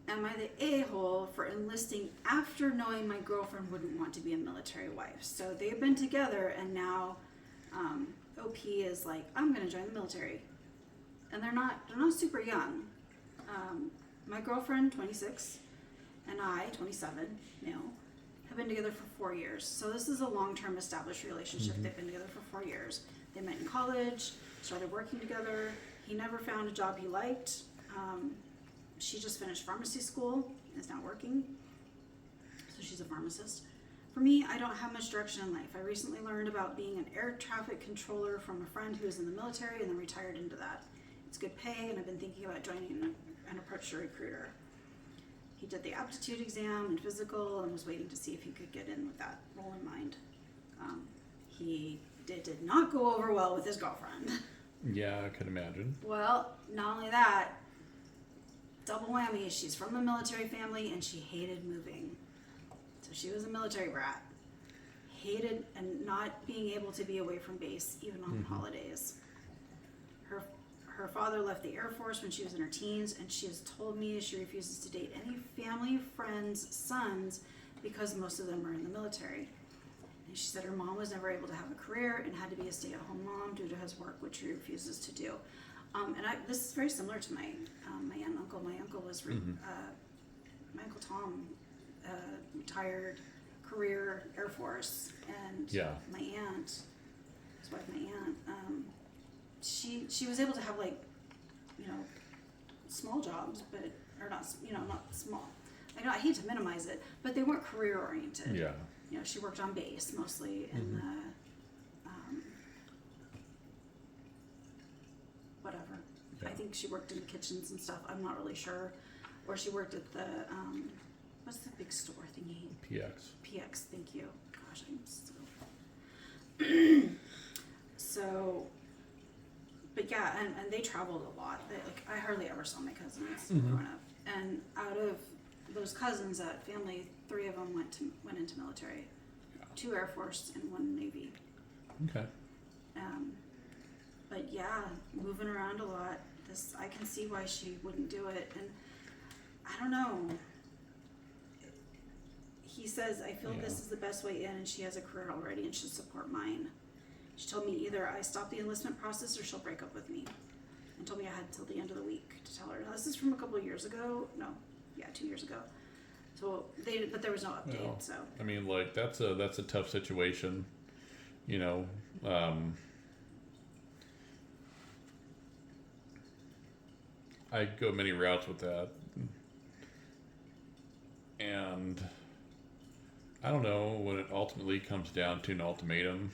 am I the a-hole for enlisting after knowing my girlfriend wouldn't want to be a military wife? So they've been together, and now OP is like, I'm going to join the military. And they're not super young. My girlfriend, 26, and I, 27, male, have been together for 4 years. So this is a long-term established relationship. They've been together for 4 years. They met in college, started working together. He never found a job he liked. She just finished pharmacy school and is now working. So she's a pharmacist. For me, I don't have much direction in life. I recently learned about being an air traffic controller from a friend who was in the military and then retired into that. It's good pay, and I've been thinking about joining an approach to a recruiter. He did the aptitude exam and physical and was waiting to see if he could get in with that role in mind. He did not go over well with his girlfriend. Yeah, I can imagine. Well, not only that, double whammy. She's from a military family and she hated moving. So she was a military brat. Hated and not being able to be away from base, even on holidays. Her father left the Air Force when she was in her teens, and she has told me she refuses to date any family friends' sons because most of them are in the military. And she said her mom was never able to have a career and had to be a stay-at-home mom due to his work, which he refuses to do. This is very similar to my aunt and uncle. My uncle was my Uncle Tom, retired career Air Force, and my aunt, his wife, my aunt, she was able to have, like, small jobs, but not small. I hate to minimize it, but they weren't career oriented. Yeah. She worked on base mostly in the whatever. Yeah. I think she worked in the kitchens and stuff. I'm not really sure. Or she worked at the what's the big store thingy? PX. Thank you. Gosh, I'm so. But yeah, and they traveled a lot. I hardly ever saw my cousins growing up. And out of those cousins, that family, 3 of them went into military. Yeah. 2 Air Force and 1 Navy. Okay. But yeah, moving around a lot. I can see why she wouldn't do it. And I don't know. He says, I feel this is the best way in, and she has a career already and should support mine. She told me either I stop the enlistment process or she'll break up with me. And told me I had till the end of the week to tell her. Now, this is from a couple of years ago. No, 2 years ago. So but there was no update. Well, so I mean, like, that's a tough situation. I go many routes with that, and I don't know when it ultimately comes down to an ultimatum.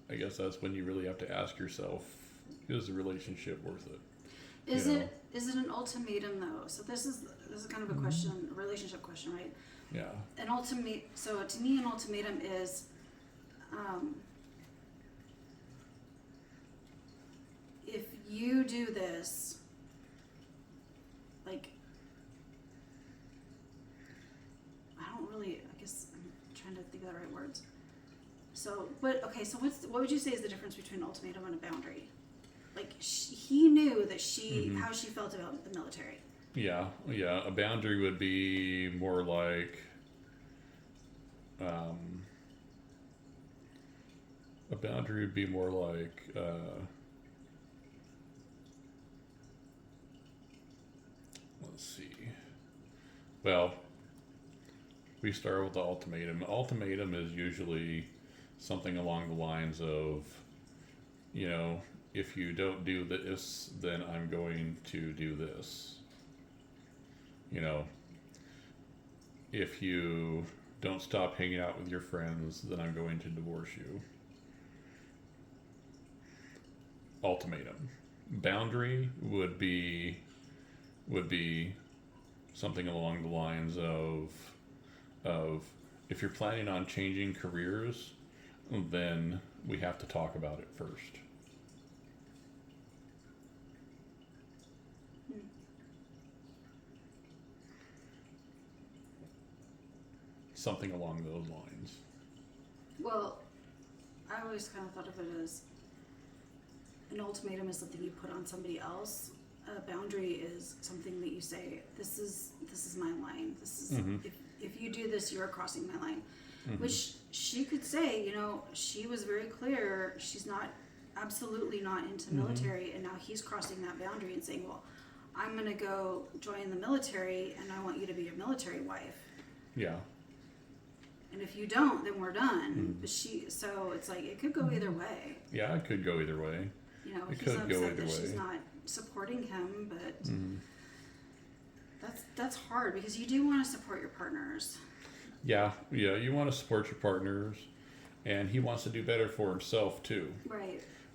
I guess that's when you really have to ask yourself, is the relationship worth it? Is it an ultimatum though? So this is kind of a question, a relationship question, right? Yeah. So to me, an ultimatum is, if you do this, like, I guess I'm trying to think of the right words. So, so what would you say is the difference between an ultimatum and a boundary? Like, he knew that how she felt about the military. Yeah. A boundary would be more like, let's see. Well, we start with the ultimatum. Ultimatum is usually something along the lines of, if you don't do this, then I'm going to do this. If you don't stop hanging out with your friends, then I'm going to divorce you. Ultimatum. Boundary would be something along the lines of if you're planning on changing careers, then we have to talk about it first. Something along those lines. Well, I always kind of thought of it as an ultimatum is something you put on somebody else. A boundary is something that you say, this is my line. This is if you do this, you're crossing my line. Which she could say, you know, she was very clear. She's not absolutely not into military, and now he's crossing that boundary and saying, well, I'm going to go join the military, and I want you to be a military wife. Yeah. And if you don't, then we're done. But so it's like, it could go either way. Yeah, it could go either way. You know, It he's could go upset either that she's way. not supporting him, but that's hard because you do want to support your partners. Yeah, you want to support your partners, and he wants to do better for himself too.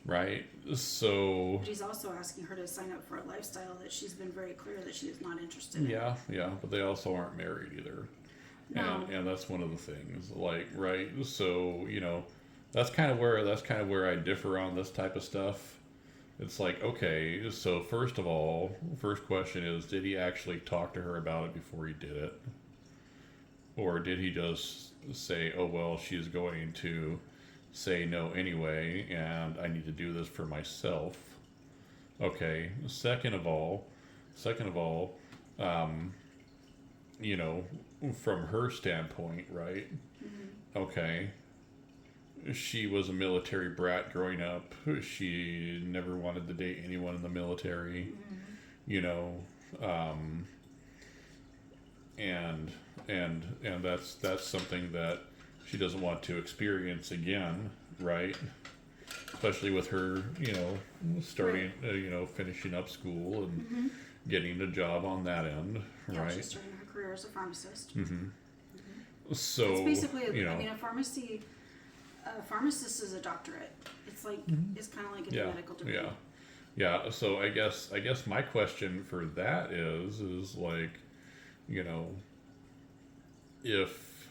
Right. So. But he's also asking her to sign up for a lifestyle that she's been very clear that she is not interested in. Yeah, but they also aren't married either. No. And that's one of the things, like, right? So, you know, that's kind of where I differ on this type of stuff. It's like, okay, so first of all, first question is, did he actually talk to her about it before he did it? Or did he just say, oh, well, she's going to say no anyway, and I need to do this for myself? Okay. Second of all, you know, from her standpoint, right? Okay. She was a military brat growing up. She never wanted to date anyone in the military, you know, and that's something that she doesn't want to experience again, right? Especially with her, you know, starting, you know, finishing up school and getting a job on that end, Yeah, right? she's starting her career as a pharmacist. So, It's basically, you know, I mean, a pharmacist is a doctorate. It's like, it's kind of like a medical degree. Yeah. So I guess my question for that is like, you know, if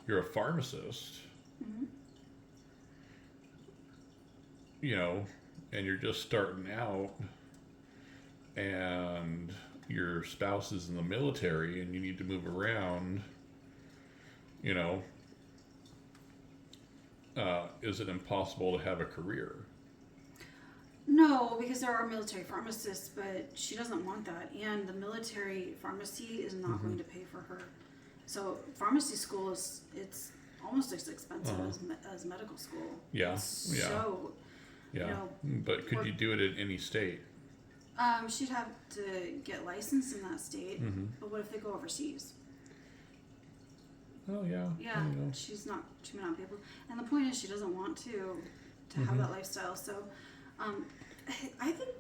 you're a pharmacist, you know, and you're just starting out, and your spouse is in the military, and you need to move around, you know, is it impossible to have a career? No, because there are military pharmacists, but she doesn't want that. And the military pharmacy is not going to pay for her. So pharmacy school it's almost as expensive as medical school. Yeah, So, yeah. you know, But could you do it in any state? she'd have to get licensed in that state. But what if they go overseas? Oh yeah. Yeah, you know. she may not be able. And the point is, she doesn't want to have that lifestyle. So, I think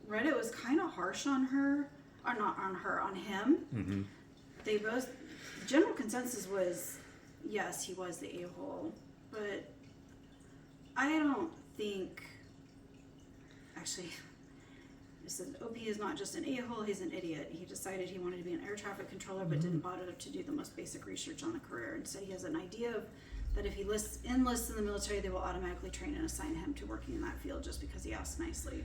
Reddit was kind of harsh on her, or not on her, on him. They both, general consensus was, yes, he was the a-hole, but I don't think, actually, it said OP is not just an a-hole, he's an idiot. He decided he wanted to be an air traffic controller, but didn't bother to do the most basic research on a career, and said he has an idea of that if he enlists in the military, they will automatically train and assign him to working in that field just because he asks nicely.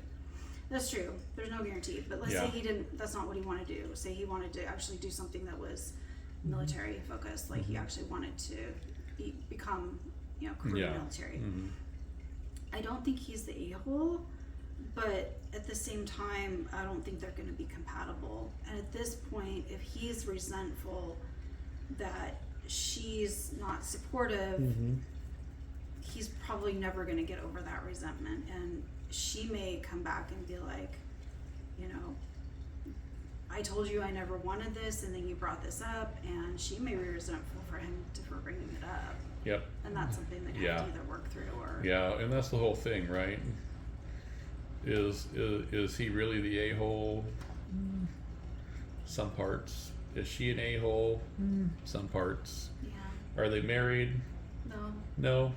That's true. There's no guarantee. But let's say he didn't, that's not what he wanted to do. Say he wanted to actually do something that was military focused, like he actually wanted to become, you know, career military. I don't think he's the a-hole, but at the same time, I don't think they're going to be compatible. And at this point, if he's resentful that she's not supportive, he's probably never going to get over that resentment, and she may come back and be like, you know, I told you I never wanted this, and then you brought this up, and she may be resentful for bringing it up. Yep. And that's something that you have to either work through or and that's the whole thing, right? Is he really the a-hole? Some parts. Is she an a-hole? Some parts. Yeah. Are they married? No.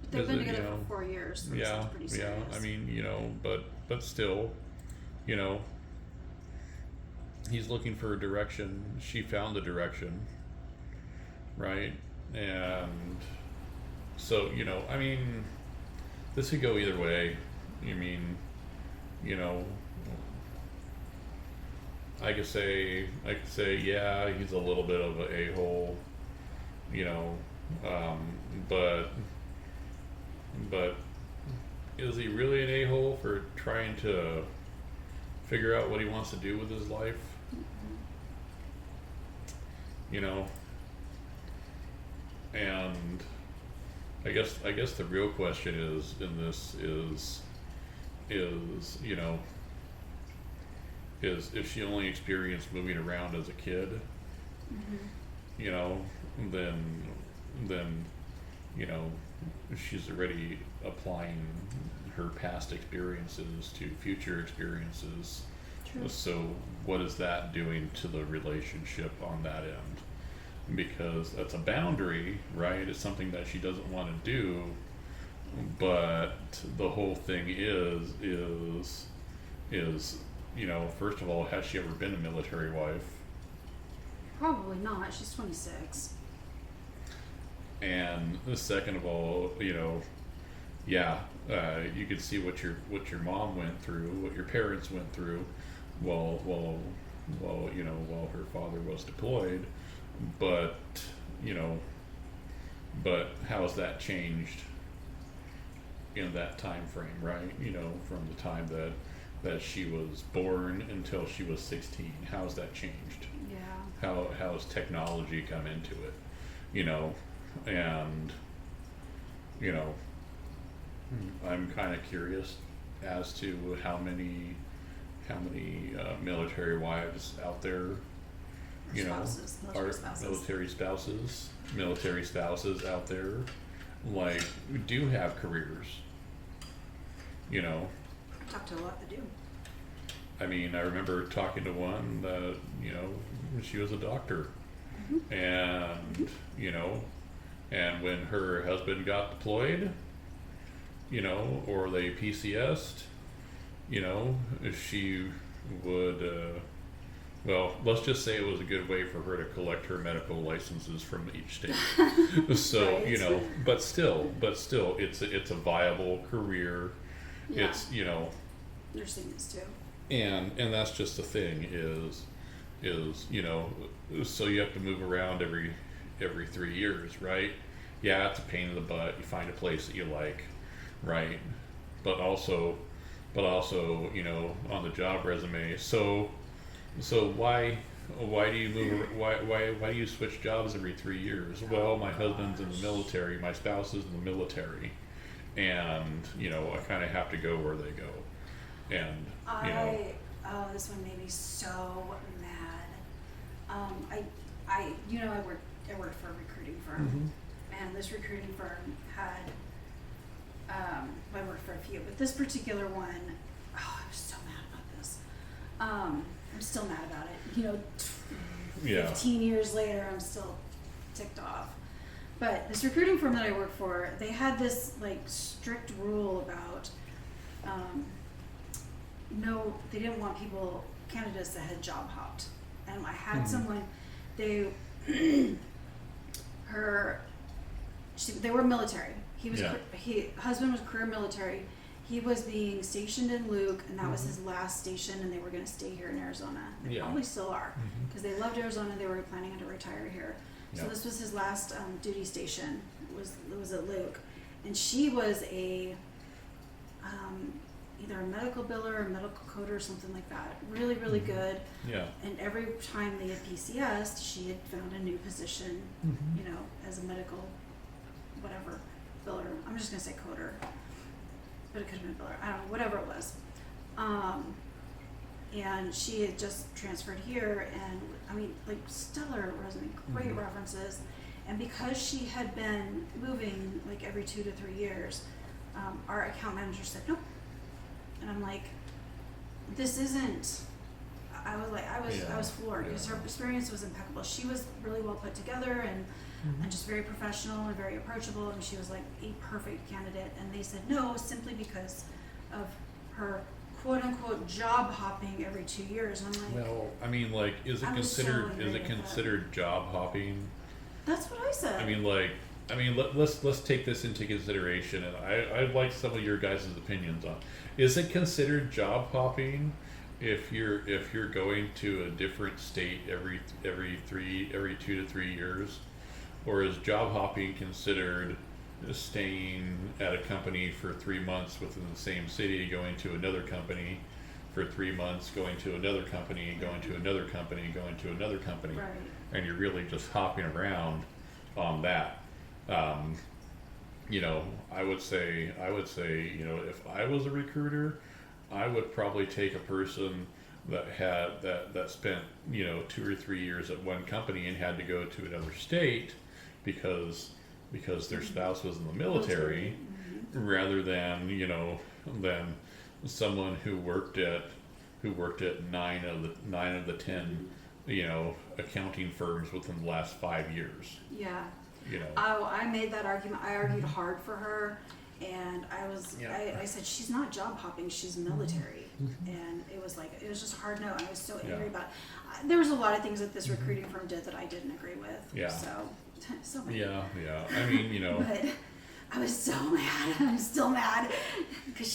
But they've Is been it, together you know, for 4 years, so this is pretty serious. I mean, you know, but still, you know, he's looking for a direction. She found the direction, right? And so, you know, I mean, this could go either way. I mean, you know, I could say, yeah, he's a little bit of an a-hole, you know, but is he really an a-hole for trying to figure out what he wants to do with his life? You know, and I guess the real question is in this is you know, is if she only experienced moving around as a kid, you know, then you know, she's already applying her past experiences to future experiences. True. So what is that doing to the relationship on that end? Because that's a boundary, right? It's something that she doesn't want to do, but the whole thing is you know, first of all, has she ever been a military wife? Probably not. She's 26. And second of all, you know, yeah, you could see what your mom went through, what your parents went through, while you know, while her father was deployed, but you know, but how has that changed in that time frame, right? You know, from the time that she was born until she was 16, how's that changed? Yeah. How's technology come into it? You know, and you know, I'm kind of curious as to how many military wives out there, you know, are military spouses out there, like, do have careers, you know. I talk to a lot that do. I mean, I remember talking to one that, you know, she was a doctor, and you know, and when her husband got deployed, you know, or they PCS'd, you know, she would, well, let's just say it was a good way for her to collect her medical licenses from each state. So, Right. you know, but still, it's a viable career. Yeah. It's, you know, Nursing is too. and that's just the thing is, you know, so you have to move around every 3 years, right? Yeah, it's a pain in the butt. You find a place that you like, right? But also, you know, on the job resume. So why do you move? Why do you switch jobs every 3 years? Well, my husband's in the military. My spouse is in the military, and you know, I kind of have to go where they go. And you know, oh, this one made me so mad. I worked for a recruiting firm, and this recruiting firm had, I worked for a few, but this particular one, oh, I was so mad about this. I'm still mad about it. You know, yeah, 15 years later, I'm still ticked off. But this recruiting firm that I work for, they had this like strict rule about, no, they didn't want candidates that had job hopped. And I had someone, they were military. He was, husband was career military. He was being stationed in Luke, and that was his last station, and they were going to stay here in Arizona. They probably still are, because they loved Arizona. They were planning to retire here. So this was his last duty station. It was at Luke, and she was a either a medical biller or medical coder or something like that. Really, really good. yeah, And every time they had PCS'd, she had found a new position, you know, as a medical, whatever, biller. I'm just gonna say coder, but it could have been biller. I don't know, whatever it was. And she had just transferred here, and I mean, like, stellar resume, great references. And because she had been moving like every 2 to 3 years, our account manager said nope. And I'm like, this isn't. I was floored because her experience was impeccable. She was really well put together and just very professional and very approachable, and she was like a perfect candidate. And they said no simply because of her quote unquote job hopping every 2 years. And I'm like, well, I mean, like, is it considered job hopping? That's what I said. I mean, let's take this into consideration, and I'd like some of your guys' opinions on. Is it considered job hopping if you're going to a different state every 2 to 3 years, or is job hopping considered staying at a company for 3 months within the same city, going to another company for 3 months, going to another company, going to another company, going to another company, Right. and you're really just hopping around on that. You know, I would say, you know, if I was a recruiter, I would probably take a person that had that spent, you know, 2 or 3 years at one company and had to go to another state because their spouse was in the military, rather than, you know, than someone who worked at 9 of the 10, you know, accounting firms within the last 5 years. Yeah. You know. Oh, I made that argument. I argued hard for her, and I said she's not job hopping, she's military, and it was just a hard no. I was so angry about it. There was a lot of things that this recruiting firm did that I didn't agree with. Yeah. So many. Yeah. I mean, you know. But I was so mad. I'm still mad because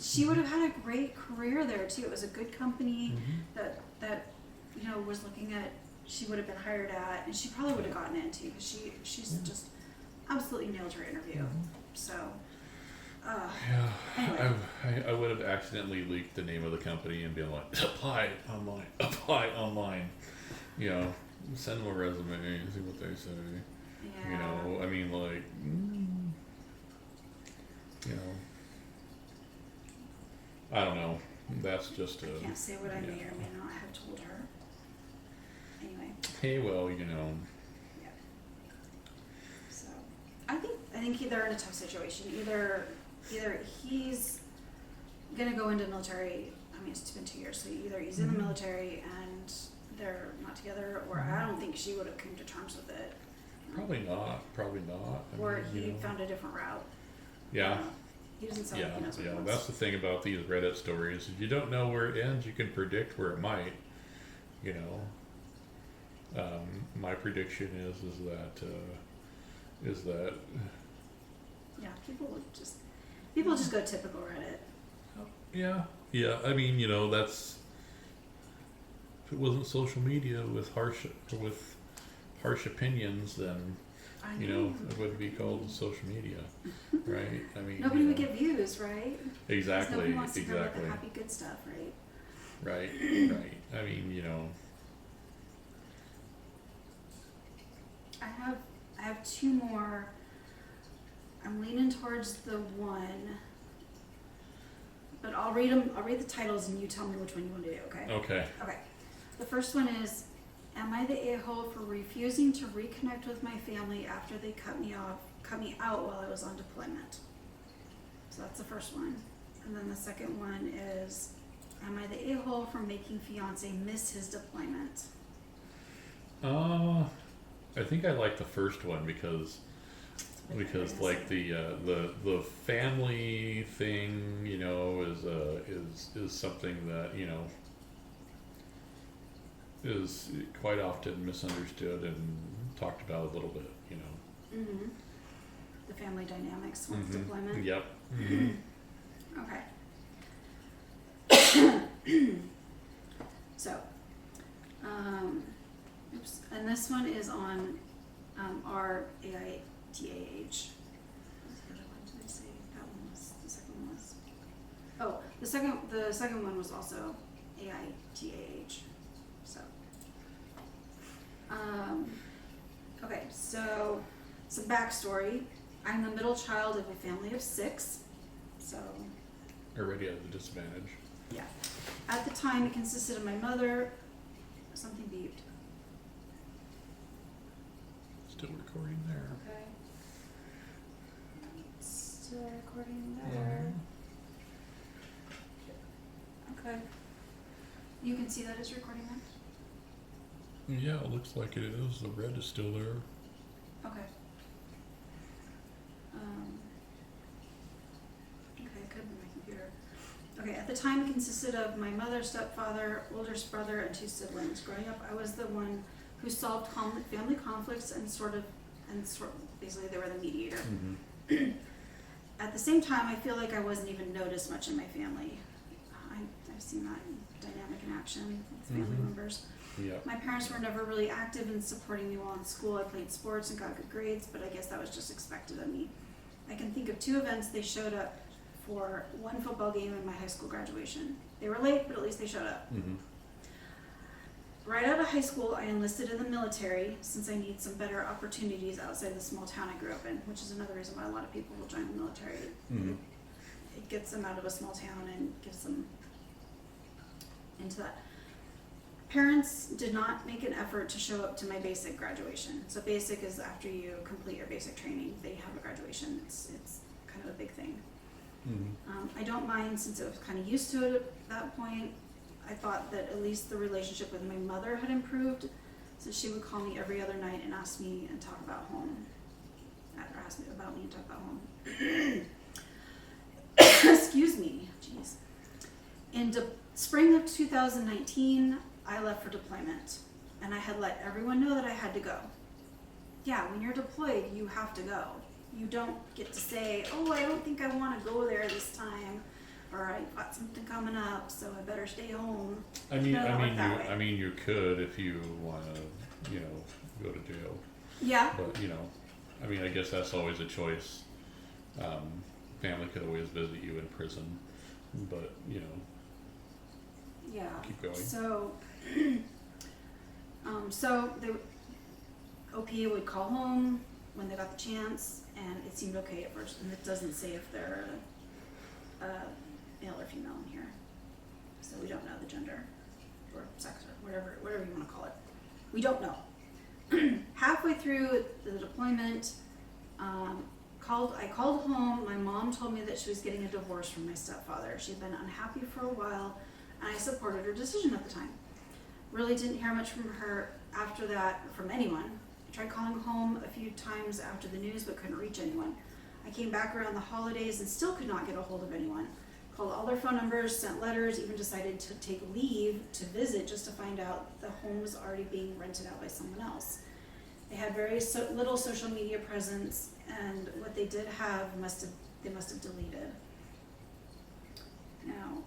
she would have had a great career there too. It was a good company that you know was looking at. She would have been hired at, and she probably would have gotten into because she's just absolutely nailed her interview. So anyway. I would have accidentally leaked the name of the company and been like, apply online. You know, send them a resume, see what they say. Yeah. You know, I mean, like, you know, I don't know. That's just I can't say what I may or may not have told her. Anyway. Hey, well, you know. Yeah. So I think they're in a tough situation. Either he's gonna go into the military. I mean, it's been 2 years, so either he's in the military and they're not together, or I don't think she would have come to terms with it. Probably not. Or he you know. found a different route. Yeah. He doesn't sound like he knows what he wants. That's the thing about these Reddit stories. If you don't know where it ends, you can predict where it might. You know. My prediction is that Yeah, people just go typical Reddit. yeah. I mean, you know, that's if it wasn't social media with harsh opinions, then you know it wouldn't be called social media, right? I mean, nobody would get views, right? Exactly. Nobody wants to hear about the happy good stuff, right? Right. I mean, you know. I have two more. I'm leaning towards the one, but I'll read them. I'll read the titles, and you tell me which one you want to do. Okay. Okay. The first one is, "Am I the a-hole for refusing to reconnect with my family after they cut me out while I was on deployment?" So that's the first one, and then the second one is, "Am I the a-hole for making fiance miss his deployment?" I think I like the first one because like the family thing, you know, is something that, you know, is quite often misunderstood and talked about a little bit, you know. The family dynamics with deployment. Yep. Okay. So, oops, and this one is on our AITAH. What was the other one? Did I say that one was the second one was? Oh, the second one was also AITAH. So, okay, so some backstory. I'm the middle child of a family of 6. So, Already at a disadvantage. yeah. At the time, it consisted of my mother. Something beeped. Still recording there. Okay. Still recording there. Okay. You can see that it's recording there? Yeah, it looks like it is. The red is still there. Okay. Okay, it could be my computer. Okay, at the time it consisted of my mother, stepfather, oldest brother, and 2 siblings. Growing up, I was the one who solved family conflicts and basically they were the mediator. At the same time, I feel like I wasn't even noticed much in my family. I've seen that dynamic in action with family members. Yep. My parents were never really active in supporting me while in school. I played sports and got good grades, but I guess that was just expected of me. I can think of 2 events they showed up for, 1 football game and my high school graduation. They were late, but at least they showed up. Mm-hmm. Right out of high school, I enlisted in the military since I need some better opportunities outside the small town I grew up in, which is another reason why a lot of people will join the military. Mm-hmm. It gets them out of a small town and gives them into that. Parents did not make an effort to show up to my basic graduation. So basic is after you complete your basic training, they have a graduation. It's kind of a big thing. Mm-hmm. I don't mind since I was kind of used to it at that point. I thought that at least the relationship with my mother had improved, since she would call me every other night and ask me and talk about home. Or ask me about me and talk about home. Excuse me. Jeez. In spring of 2019, I left for deployment, and I had let everyone know that I had to go. Yeah, when you're deployed, you have to go. You don't get to say, oh, I don't think I want to go there this time, or I've got something coming up, so I better stay home. I mean, you could if you want to, go to jail. Yeah. But I guess that's always a choice. Family could always visit you in prison, but Yeah. keep going. So, the OP would call home when they got the chance, and it seemed okay at first. And it doesn't say if they're male or female in here, so we don't know the gender or sex or whatever you want to call it. We don't know. Halfway through the deployment, I called home. My mom told me that she was getting a divorce from my stepfather. She'd been unhappy for a while, and I supported her decision at the time. Really didn't hear much from her after that, from anyone. I tried calling home a few times after the news, but couldn't reach anyone. I came back around the holidays and still could not get a hold of anyone. Called all their phone numbers, sent letters, even decided to take leave to visit just to find out the home was already being rented out by someone else. They had very little social media presence, and what they did have they must have deleted. Now,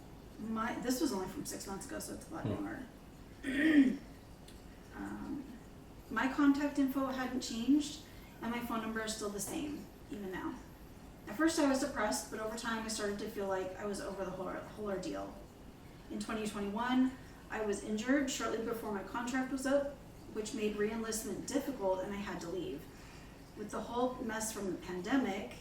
this was only from 6 months ago, so it's a lot newer. My contact info hadn't changed, and my phone number is still the same, even now. At first I was depressed, but over time I started to feel like I was over the whole ordeal. In 2021, I was injured shortly before my contract was up, which made re-enlistment difficult, and I had to leave. With the whole mess from the pandemic,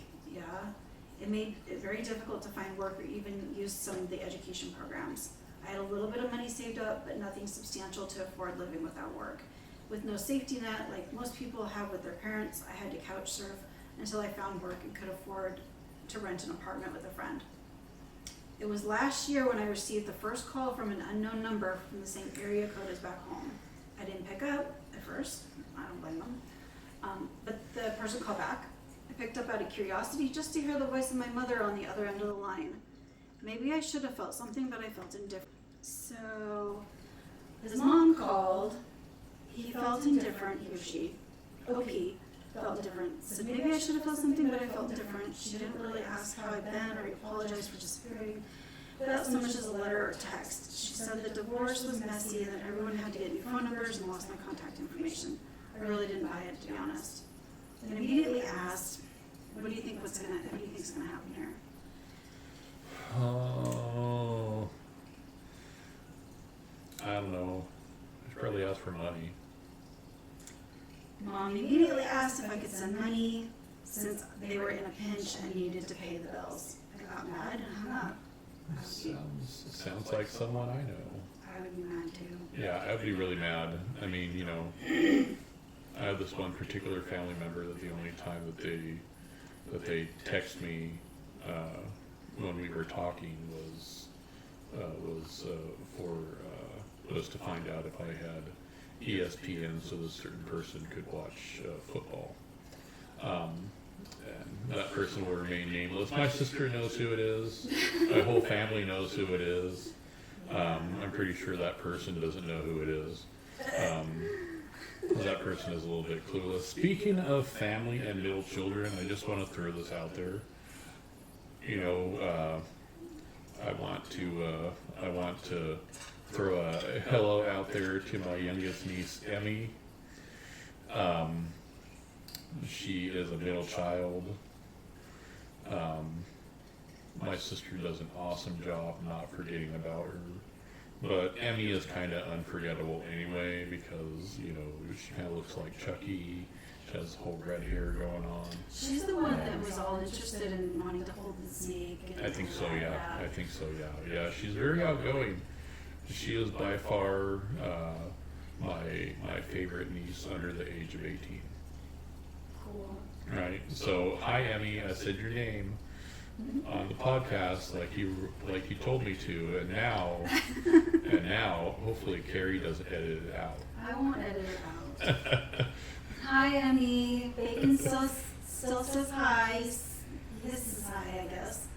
it made it very difficult to find work or even use some of the education programs. I had a little bit of money saved up, but nothing substantial to afford living without work. With no safety net, like most people have with their parents, I had to couch surf until I found work and could afford to rent an apartment with a friend. It was last year when I received the first call from an unknown number from the same area code as back home. I didn't pick up at first, I don't blame them, but the person called back. I picked up out of curiosity just to hear the voice of my mother on the other end of the line. Maybe I should have felt something, but I felt indifferent. So, his mom called. He felt indifferent, he or she. OP felt indifferent. Said maybe I should have felt something, but I felt indifferent. She didn't really ask how I'd been or apologize for disappearing without so much as a letter or text. She said the divorce was messy and that everyone had to get new phone numbers and lost my contact information. I really didn't buy it, to be honest. And immediately asked, what do you think is gonna happen here? Oh, I don't know. I should probably ask for money. Mom immediately asked if I could send money since they were in a pinch and needed to pay the bills. I got mad and hung up. Sounds like someone I know. I would be mad too. Yeah, I would be really mad. I mean, I have this one particular family member that the only time that they text me when we were talking was to find out if I had ESPN, so this certain person could watch football. And that person will remain nameless. My sister knows who it is. My whole family knows who it is. I'm pretty sure that person doesn't know who it is. That person is a little bit clueless. Speaking of family and middle children, I just want to throw this out there. I want to throw a hello out there to my youngest niece, Emmy. She is a middle child. My sister does an awesome job not forgetting about her. But Emmy is kind of unforgettable anyway because, you know, she kind of looks like Chucky. She has whole red hair going on. She's the one that was all interested in wanting to hold the snake. And I think so, yeah. I think so, yeah. Yeah, she's very outgoing. She is by far my favorite niece under the age of 18. Cool. Right. So, hi Emmy. I said your name on the podcast like you told me to, and now hopefully Carrie doesn't edit it out. I won't edit it out. Hi, Emmy. Bacon still says hi. This is hi, I guess.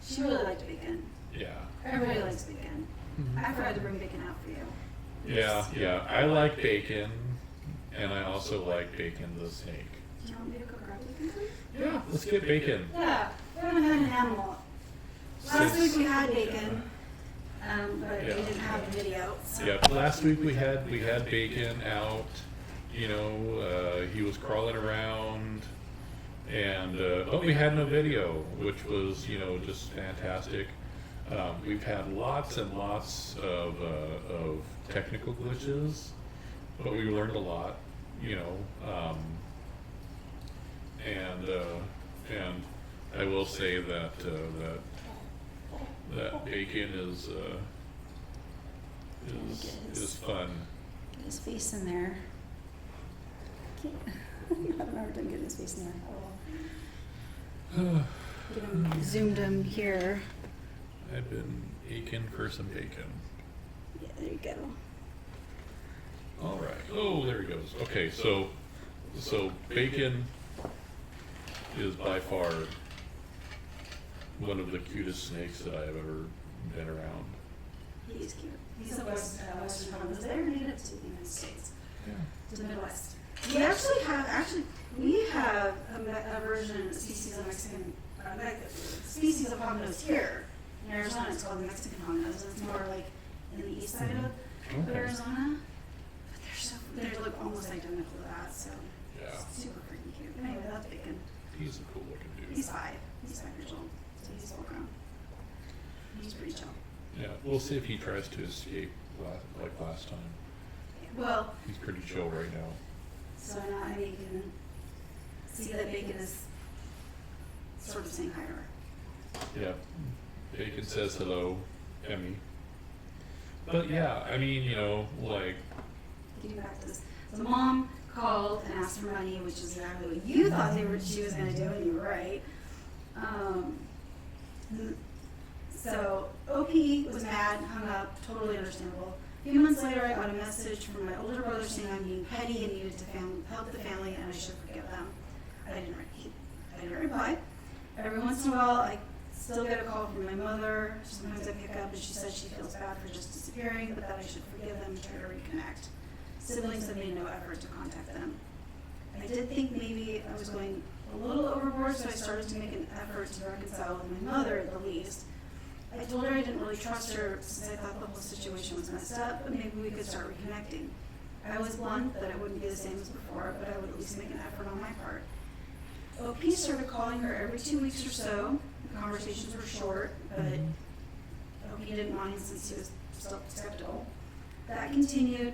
She really liked bacon. Yeah. Everybody likes bacon. I forgot to bring bacon out for you. Yeah. I like bacon, and I also like Bacon the snake. Do you want me to cook our bacon for you? Yeah, let's get bacon. Yeah, we haven't had an animal. Last week we had bacon, but we didn't have a video. So. Yeah, last week we had Bacon out. You know, he was crawling around, and but we had no video, which was, you know, just fantastic. We've had lots and lots of technical glitches, but we learned a lot, you know. And I will say that bacon is fun. Get his face in there. I'm having a hard time getting his face in there. Get him, zoomed him here. I've been aching for some bacon. Yeah, there you go. All right. Oh, there he goes. Okay, so Bacon is by far one of the cutest snakes that I have ever been around. He's cute. He's a Western Congo. They're native to the United States, to the Midwest. We we have a version, a species of Mexican, species of hognose here in Arizona. It's called the Mexican hognose. It's more like in the east side of Arizona. But they're like almost identical to that. So super freaking cute. Anyway, that's Bacon. He's a cool looking dude. He's 5. He's 5 years old, so he's full grown. He's pretty chill. Yeah, we'll see if he tries to escape like last time. Well, He's pretty chill right now. so now I can see that Bacon is sort of saying hi to her. Yeah, Bacon says hello, Emmy. But yeah, I mean, you know, like, Getting back to this. So mom called and asked for money, which is exactly what you thought she was going to do, and you were right. So OP was mad, hung up, totally understandable. A few months later, I got a message from my older brother saying I'm being petty and needed to help the family and I should forgive them. I didn't reply. Every once in a while, I still get a call from my mother. Sometimes I pick up and she says she feels bad for just disappearing, but that I should forgive them and try to reconnect. Siblings have made no effort to contact them. I did think maybe I was going a little overboard, so I started to make an effort to reconcile with my mother at the least. I told her I didn't really trust her since I thought the whole situation was messed up, but maybe we could start reconnecting. I was blunt that it wouldn't be the same as before, but I would at least make an effort on my part. OP started calling her every 2 weeks or so. The conversations were short, but OP didn't mind since he was still skeptical. That continued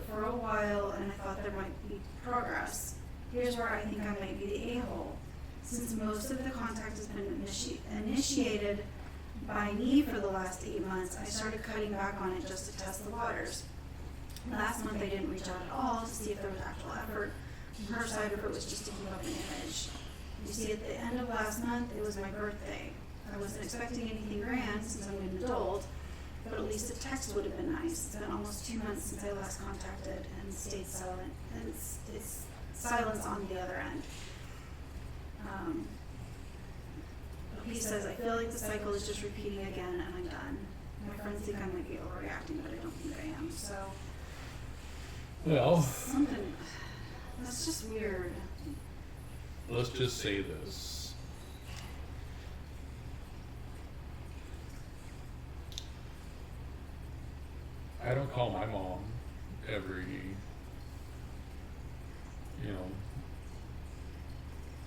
for a while, and I thought there might be progress. Here's where I think I might be the a-hole. Since most of the contact has been initiated by me for the last 8 months, I started cutting back on it just to test the waters. Last month I didn't reach out at all to see if there was actual effort from her side or if it was just to keep up an image. You see, at the end of last month, it was my birthday. I wasn't expecting anything grand since I'm an adult, but at least a text would have been nice. It's been almost 2 months since I last contacted and stayed silent, and it's silence on the other end. He says, I feel like the cycle is just repeating again and I'm done. My friends think I might be overreacting, but I don't think I am. So, well, something, that's just weird. let's just say this. I don't call my mom every,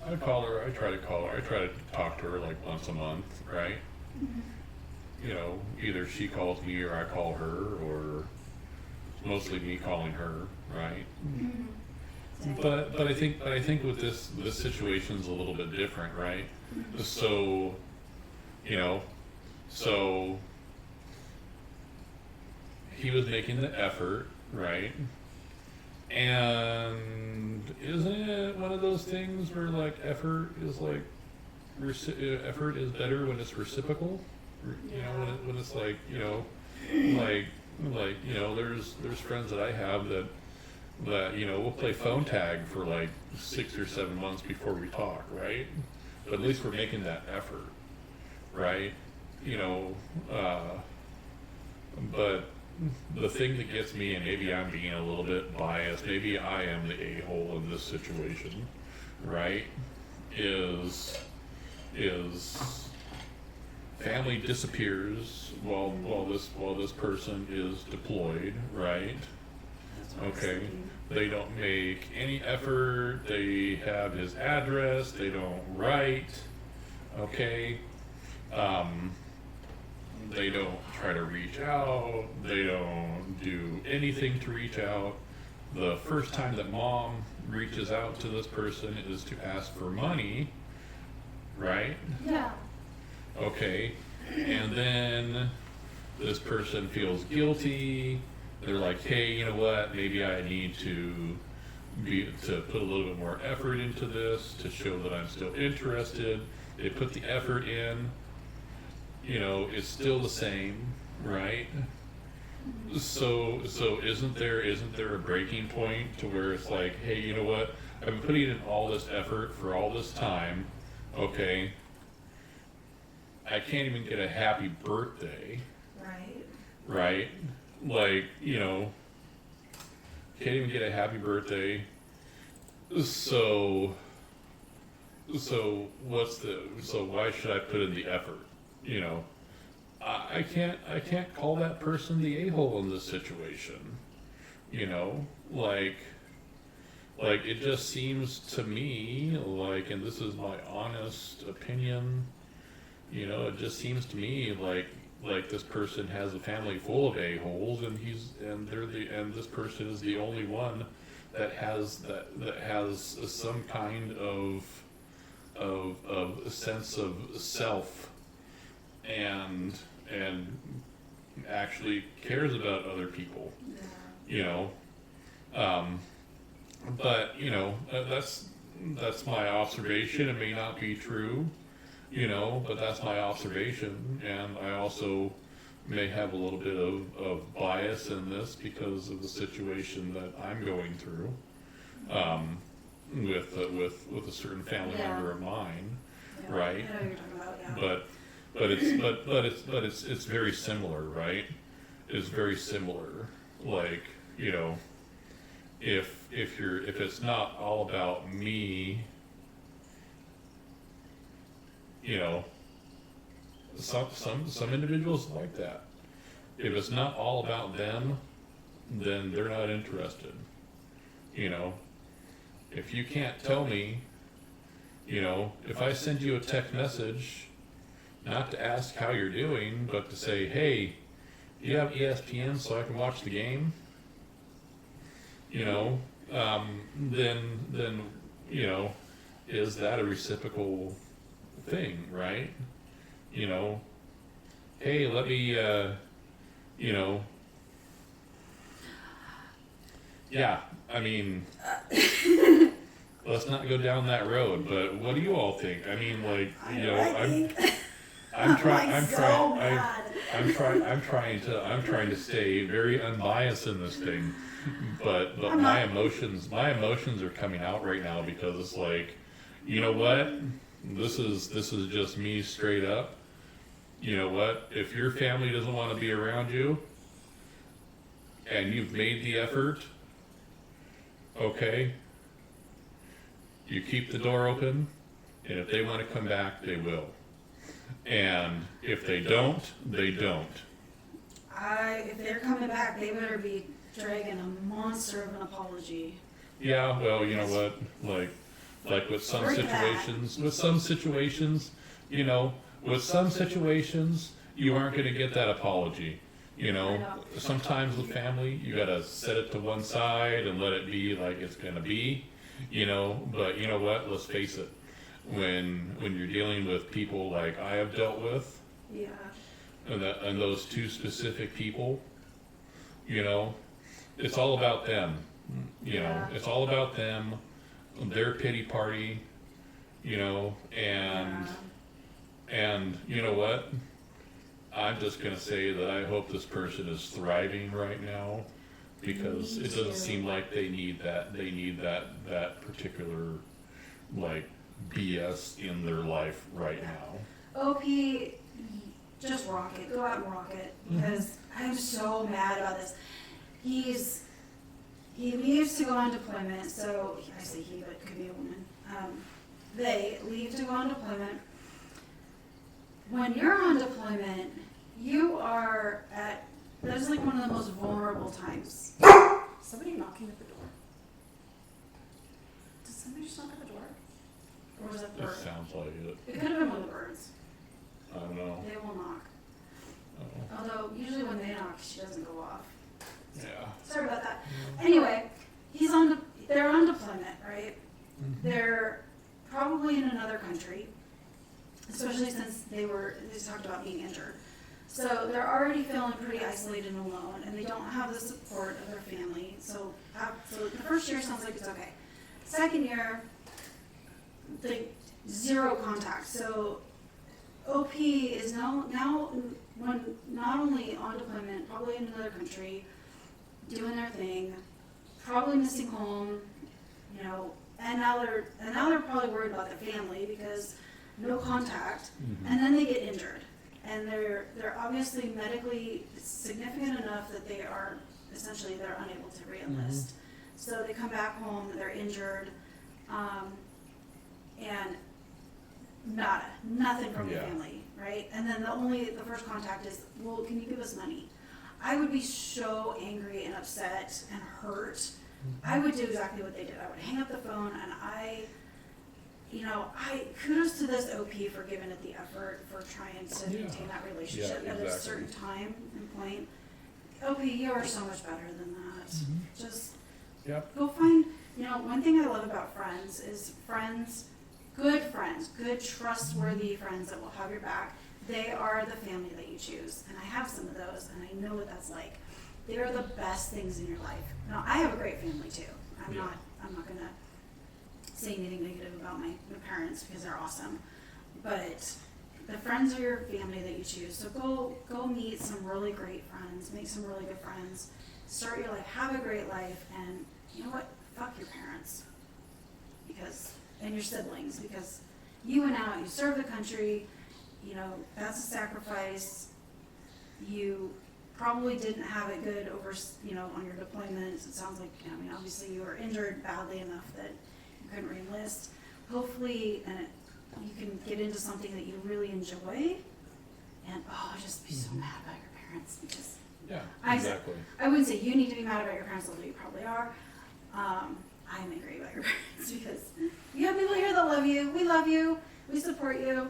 I call her. I try to call her. I try to talk to her like once a month, right? You know, either she calls me or I call her, or mostly me calling her, right? But I think with this situation's a little bit different, right? So, you know, so he was making the effort, right? And isn't it one of those things where like effort is like effort is better when it's reciprocal? You know, when it's like, you know, like you know, there's friends that I have that you know, we'll play phone tag for like 6 or 7 months before we talk, right? But at least we're making that effort, right? You know, but the thing that gets me, and maybe I'm being a little bit biased, maybe I am the a-hole of this situation, right? Is family disappears while this person is deployed, right? Okay, they don't make any effort. They have his address. They don't write. Okay, they don't try to reach out. They don't do anything to reach out. The first time that mom reaches out to this person is to ask for money, right? Yeah. Okay, and then this person feels guilty. They're like, hey, you know what? Maybe I need to put a little bit more effort into this to show that I'm still interested. They put the effort in. You know, it's still the same, right? So isn't there a breaking point to where it's like, hey, you know what? I've been putting in all this effort for all this time. Okay, I can't even get a happy birthday. Right. Right? Like, you know, can't even get a happy birthday. So why should I put in the effort? You know, I can't call that person the a-hole in this situation. You know, like it just seems to me like, and this is my honest opinion, you know, it just seems to me like this person has a family full of a-holes, and this person is the only one that has some kind of sense of self and actually cares about other people. You know, but you know, that's my observation. It may not be true. You know, but that's my observation, and I also may have a little bit of bias in this because of the situation that I'm going through with a certain family member of mine, right? I know you're talking about, But it's very similar, right? It's very similar. Like, you know, if it's not all about me. You know, some individuals like that. If it's not all about them, then they're not interested. You know, if you can't tell me, you know, if I send you a text message, not to ask how you're doing, but to say, hey, do you have ESPN so I can watch the game? You know, then you know, is that a reciprocal thing, right? You know, hey, let me, you know, yeah, I mean, let's not go down that road, but what do you all think? I mean, like, you know, I'm trying to stay very unbiased in this thing, but my emotions are coming out right now because it's like, you know what? This is just me straight up. You know what? If your family doesn't want to be around you and you've made the effort, okay, you keep the door open, and if they want to come back, they will. And if they don't, they don't. If they're coming back, they better be dragging a monster of an apology. Yeah, well, you know what? Like, like with some Break that. situations, you know, with some situations, you aren't gonna get that apology. You I know, know. sometimes with family, you gotta set it to one side and let it be like it's gonna be, you know, but you know what, let's face it, when you're dealing with people like I have dealt with, Yeah. and those two specific people, you know, it's all about them. You know, Yeah. it's all about them, their pity party, you know, Yeah. and you know what? I'm just gonna say that I hope this person is thriving right now, because Me it doesn't too. seem like they need that particular like BS in their life right now. OP, just rock it. Go out and rock it. Because I'm so mad about this. He leaves to go on deployment, so I say he, but it could be a woman. They leave to go on deployment. When you're on deployment, you are at, that is like one of the most vulnerable times. Somebody knocking at the door. Did somebody just knock at the door? Or was that the It bird? sounds like it. It could have been one of the birds. I don't know. They will knock. Oh, Although, usually when they knock, she doesn't go off. yeah. Sorry about that. Anyway, they're on deployment, right? They're probably in another country, especially since they talked about being injured. So they're already feeling pretty isolated and alone, and they don't have the support of their family. So the first year sounds like it's okay. Second year, zero contact. So OP is now when not only on deployment, probably in another country, doing their thing, probably missing home, you know, and now they're probably worried about their family because no contact, and then they get injured, and they're obviously medically significant enough that they're unable to re-enlist. So they come back home, they're injured, and nothing from the Yeah. family, right? And then the first contact is, well, can you give us money? I would be so angry and upset and hurt. I would do exactly what they did. I would hang up the phone, and I kudos to this OP for giving it the effort for trying to Yeah. maintain that relationship Yeah, at a exactly. certain time and point. OP, you are so much better than that. Just Yep. go find, one thing I love about friends is good trustworthy friends that will have your back. They are the family that you choose. And I have some of those, and I know what that's like. They are the best things in your life. Now, I have a great family too. I'm Yeah. not gonna say anything negative about my parents because they're awesome. But the friends are your family that you choose. So go meet some really great friends, make some really good friends, start your life, have a great life, and you know what? Fuck your parents. And your siblings, because you went out, you served the country, that's a sacrifice. You probably didn't have it good on your deployments. It sounds like, obviously you were injured badly enough that you couldn't re-enlist. Hopefully, you can get into something that you really enjoy, and just be so mad about your parents, because Yeah. I Exactly. I wouldn't say you need to be mad about your parents, although you probably are. I'm angry about your parents because you have people here that love you. We love you. We support you.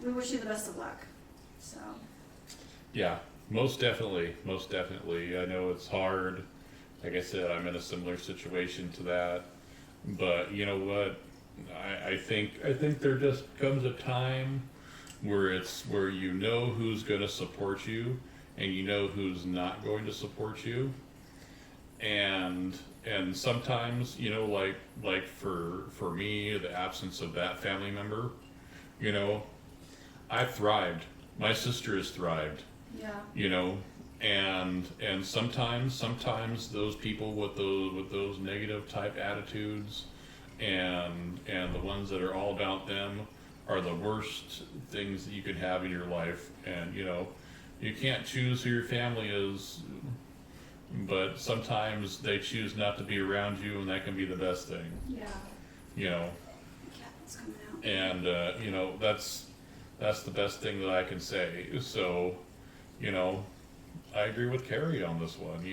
We wish you the best of luck. So. Yeah, most definitely, most definitely. I know it's hard. Like I said, I'm in a similar situation to that. But you know what? I think there just comes a time where you know who's going to support you, and you know who's not going to support you. And sometimes, like for me, the absence of that family member, I've thrived. My sister has thrived. Yeah. And sometimes those people with those negative type attitudes and the ones that are all about them are the worst things that you could have in your life. And you can't choose who your family is, but sometimes they choose not to be around you, and that can be the best thing. Yeah. Cat's coming out. And that's the best thing that I can say. So, I agree with Carrie on this one.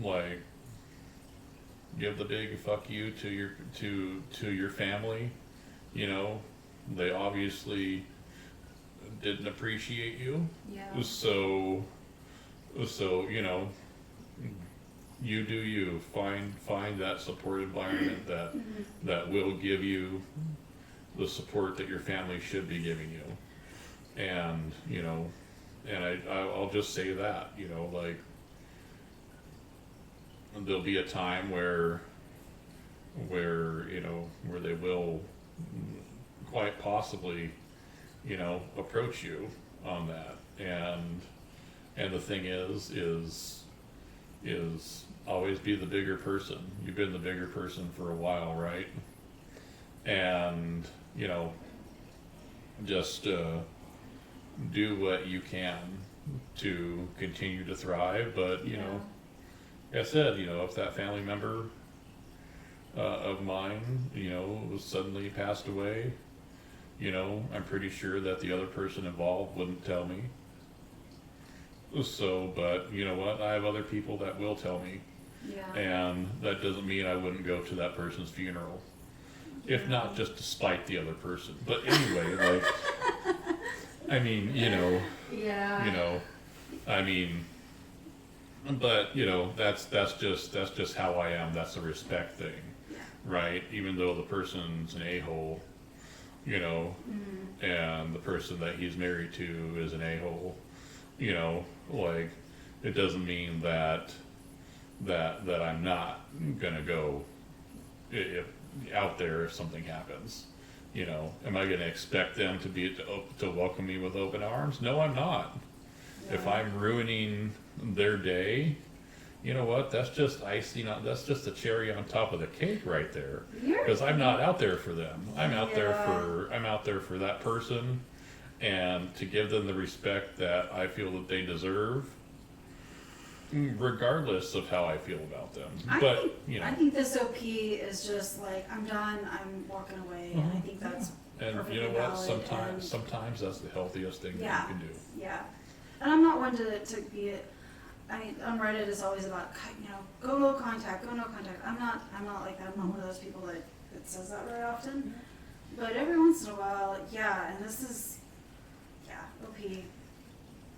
Like give the big fuck you to your family. You know, they obviously didn't appreciate you. Yeah. So you know, you do you. Find that support environment that will give you the support that your family should be giving you. And you know, and I'll just say that, you know, like, there'll be a time where you know, where they will quite possibly, you know, approach you on that. And the thing is always be the bigger person. You've been the bigger person for a while, right? And you know, just do what you can to continue to thrive. But you know, like I said, you know, if that family member of mine, you know, suddenly passed away, you know, I'm pretty sure that the other person involved wouldn't tell me. So, but you know what? I have other people that will tell me. Yeah. And that doesn't mean I wouldn't go to that person's funeral. If not just to spite the other person. But anyway, like, I mean, you know, I mean, but you know, that's just how I am. That's a respect thing, right? Even though the person's an a-hole, you know, and the person that he's married to is an a-hole, you know, like, it doesn't mean that I'm not gonna go out there if something happens. You know, am I gonna expect them to welcome me with open arms? No, I'm not. If I'm ruining their day, you know what? That's just icing on. That's just the cherry on top of the cake right there. Because I'm not out there for them. I'm out there for that person, and to give them the respect that I feel that they deserve, regardless of how I feel about them. I think this OP is just like, I'm done, I'm walking away, and I think that's and perfectly you know what? valid. Sometimes that's the healthiest thing that you can do. Yeah, and I'm not one to be. I mean, on Reddit is always about, you know, go no contact. I'm not like that. I'm not one of those people that says that very often. But every once in a while, yeah. And this is, OP.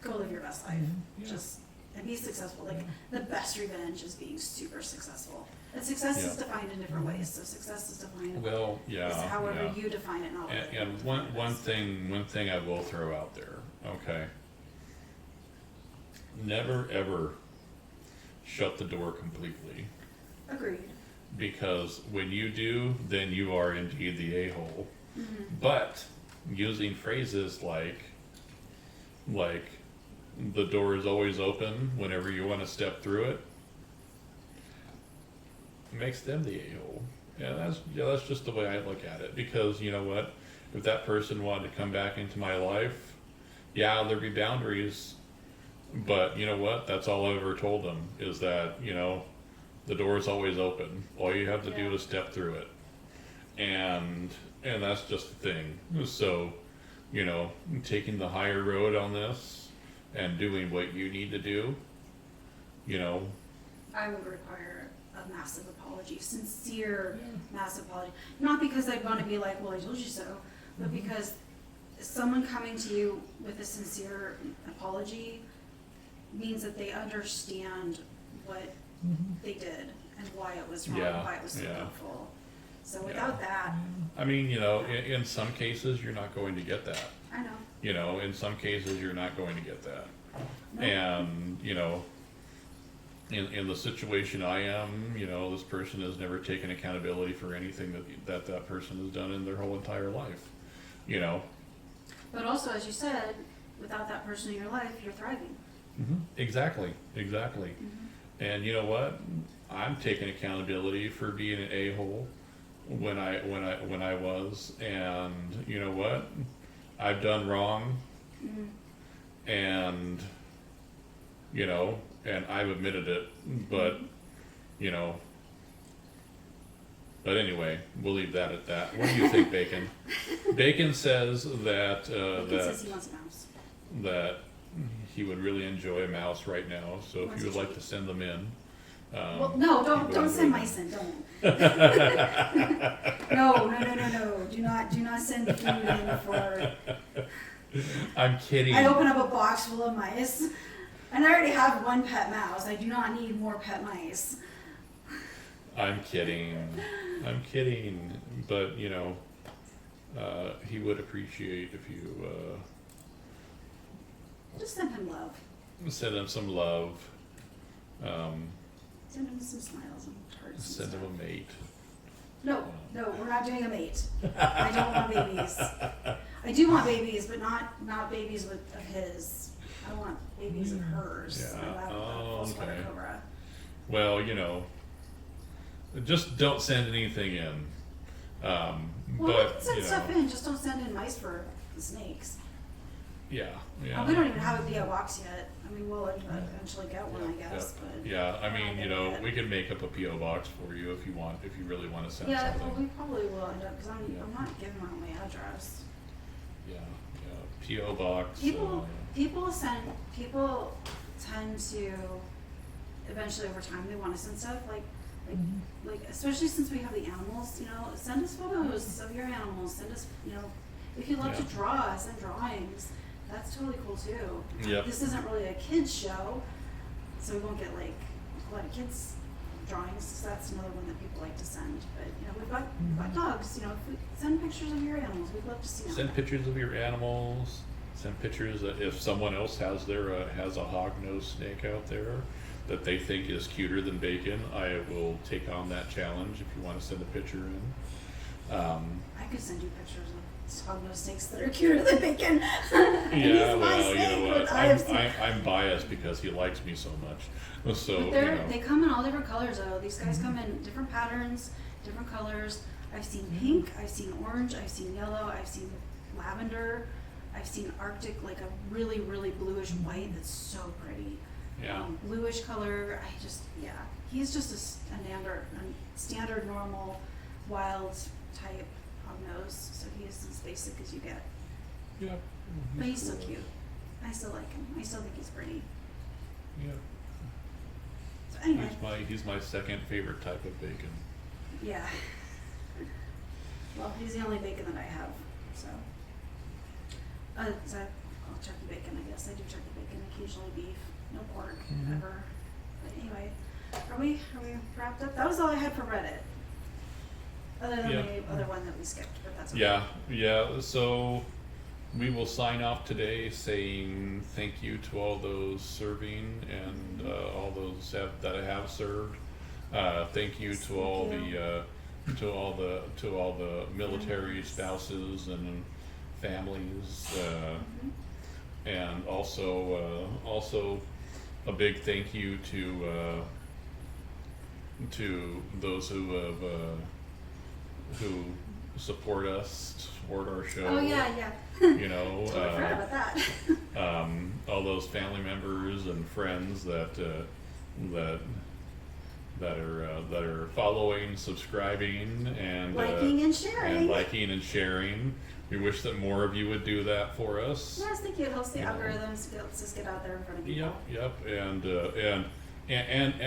Go live your best life. Just. And be successful. Like, the best revenge is being super successful. And success is defined in different ways. So success is defined. Is however you define it, not and one thing I will throw out there. Okay. Never ever shut the door completely. Agreed. Because when you do, then you are indeed the a-hole. But using phrases like the door is always open whenever you want to step through it, makes them the a-hole. That's just the way I look at it. Because you know what? If that person wanted to come back into my life, there'd be boundaries. But you know what? That's all I ever told them, is that, you know, the door is always open. All you have to do is step through it. And that's just the thing. So, you know, taking the higher road on this, and doing what you need to do, you know. I would require a massive apology, sincere, massive apology. Not because I'd want to be like, well, I told you so, but because someone coming to you with a sincere apology means that they understand what they did and why it was wrong, why it was so painful. So without that... I mean, you know, in some cases, you're not going to get that. I know. You know, in some cases, you're not going to get that. No. And, you know, in the situation I am, you know, this person has never taken accountability for anything that person has done in their whole entire life, you know. But also, as you said, without that person in your life, you're thriving. Exactly. And you know what? I'm taking accountability for being an a-hole when I was, and you know what? I've done wrong, and you know, and I've admitted it, but you know, but anyway, we'll leave that at that. What do you think, Bacon? Bacon says that says he wants a mouse. That he would really enjoy a mouse right now. So if you would like to send them in, Well, no, don't send mice in. Don't. No. Do not send food in for. I'm kidding. I open up a box full of mice, and I already have one pet mouse. I do not need more pet mice. I'm kidding. But he would appreciate if you Just send him love. send him some love. Send him some smiles and hearts. Send him a mate. No, we're not doing a mate. I don't want babies. I do want babies, but not babies of his. I want babies of hers. Yeah. I have Oh, a full sweater okay. cobra. Well, just don't send anything in. Well, we But can send stuff in. Just don't send in mice for the snakes. yeah. We don't even have a PO box yet. I mean, we'll eventually get one, I guess. But Yeah, I mean, we can make up a PO box for you if you really want to send yeah, something. well, we probably will end up because I'm not giving out my address. Yeah, PO box. People tend to eventually over time they want to send stuff like especially since we have the animals. Send us photos of your animals. Send us if you love to draw, send drawings. That's totally cool too. Yep. This isn't really a kids show, so we won't get like a lot of kids drawings. So that's another one that people like to send. But we've got dogs. If we send pictures of your animals, we'd love to see them. Send pictures of your animals. Send pictures if someone else has has a hog-nosed snake out there that they think is cuter than bacon. I will take on that challenge if you want to send a picture in. I could send you pictures of hog-nosed snakes that are cuter than bacon. Yeah, He's my well, you know snake, what? but I have seen- I'm biased because he likes me so much. So But they come in all different colors though. These guys come in different patterns, different colors. I've seen pink, I've seen orange, I've seen yellow, I've seen lavender, I've seen Arctic, like a really, really bluish white that's so pretty. Yeah. Bluish color. He's just a standard normal wild type hognose. So he is as basic as you get. Yeah. But he's so cute. I still like him. I still think he's pretty. Yeah. So anyway. He's my second favorite type of bacon. Yeah. Well, he's the only bacon that I have, so. Turkey bacon, I guess. I do turkey bacon, occasionally beef, no pork, ever. But anyway, are we wrapped up? That was all I had for Reddit. Other than the other one that we skipped, but that's okay. Yeah. So we will sign off today saying thank you to all those serving and all those that have served. Thank you to all the military spouses and families, and also a big thank you to those who support us, support our show. Oh yeah. You know, Totally forgot about that. all those family members and friends that are following, subscribing, and liking and sharing. We wish that more of you would do that for us. Yes, thank you. It helps the algorithms. It helps us get out there in front of people. Yep, and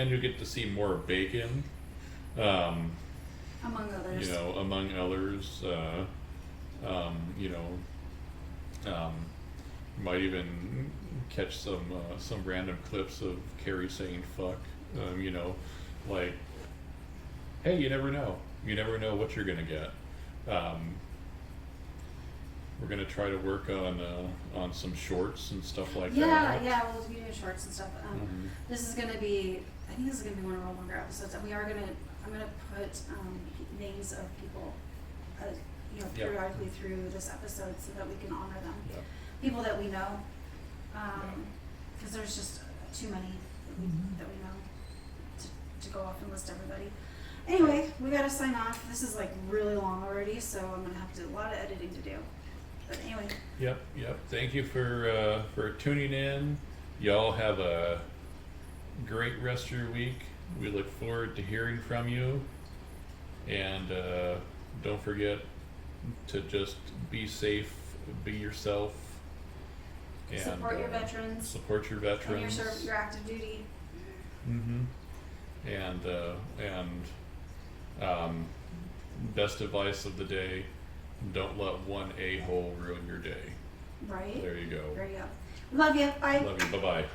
you get to see more bacon. Among others. Among others. You might even catch some random clips of Carrie saying "fuck." Like, hey, you never know. You never know what you're gonna get. We're gonna try to work on some shorts and stuff like that. Yeah, we'll be doing shorts and stuff. This is gonna be. I think this is gonna be one of our longer episodes, and I'm gonna put names of people, periodically through this episode, so that we can honor them. Yep. People that we know, because there's just too many that we know to go off and list everybody. Anyway, we gotta sign off. This is like really long already, so I'm gonna have to do a lot of editing to do. But anyway. Yep. Thank you for tuning in. Y'all have a great rest of your week. We look forward to hearing from you. And don't forget to just be safe, be yourself. And support your veterans. Support your veterans. And your active duty. And best advice of the day: don't let one a-hole ruin your day. Right. There you go. There you go. Love you. Bye. Love you. Bye bye.